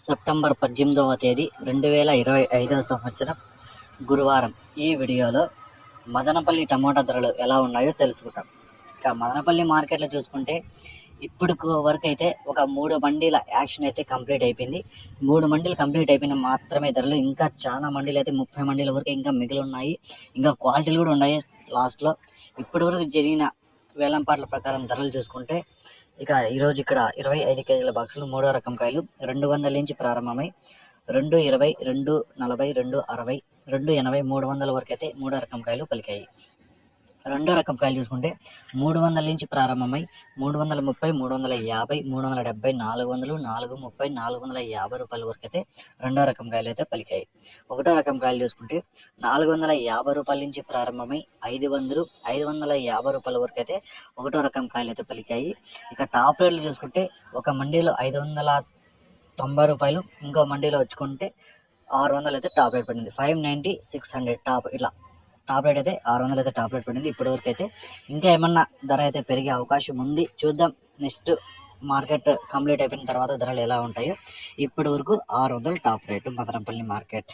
September 18వ తేదీ 2025 సంవత్సరం గురువారం. ఈ వీడియోలో మదనపల్లి టమోటా ధరలు ఎలా ఉన్నాయో తెలుసుకుంటాం. ఇక మదనపల్లి మార్కెట్లో చూసుకుంటే ఇప్పుడు వరకు అయితే ఒక 3 మండీల యాక్షన్ అయితే కంప్లీట్ అయిపోయింది. 3 మండీలు కంప్లీట్ అయిపోయిన మాత్రమే ధరలు. ఇంకా చాలా మండీలు అయితే 30 మండీల వరకు ఇంకా మిగిలి ఉన్నాయి. ఇంకా క్వాలిటీలు కూడా ఉన్నాయి. లాస్ట్లో ఇప్పటి వరకు జరిగిన వేలంపాట్ల ప్రకారం ధరలు చూసుకుంటే ఇక ఈరోజు ఇక్కడ 25 కేజీల బాక్సులు 3వ రకం కాయలు 200 నుంచి ప్రారంభమై 220, 240, 260, 280, 300 వరకు అయితే 3వ రకం కాయలు పలికాయి. 2వ రకం కాయలు చూసుకుంటే 300 నుంచి ప్రారంభమై 330, 350, 370, 400, 430, 450 రూపాయల వరకు అయితే 2వ రకం కాయలు అయితే పలికాయి. 1వ రకం కాయలు చూసుకుంటే 450 రూపాయల నుంచి ప్రారంభమై 500, 550 రూపాయల వరకు అయితే 1వ రకం కాయలు అయితే పలికాయి. ఇక టాప్ రేట్లు చూసుకుంటే ఒక మండీలో 590 రూపాయలు, ఇంకో మండీలో వచ్చుకుంటే 600 అయితే టాప్ రేట్ పడింది. 590, 600 టాప్, ఇట్లా టాప్ రేట్ అయితే 600 అయితే టాప్ రేట్ పడింది. ఇప్పటి వరకు అయితే ఇంకా ఏమన్నా ధర అయితే పెరిగే అవకాశం ఉంది. చూద్దాం నెక్స్ట్ మార్కెట్ కంప్లీట్ అయిపోయిన తర్వాత ధరలు ఎలా ఉంటాయో. ఇప్పటి వరకు 600 టాప్ రేటు మదనపల్లి మార్కెట్.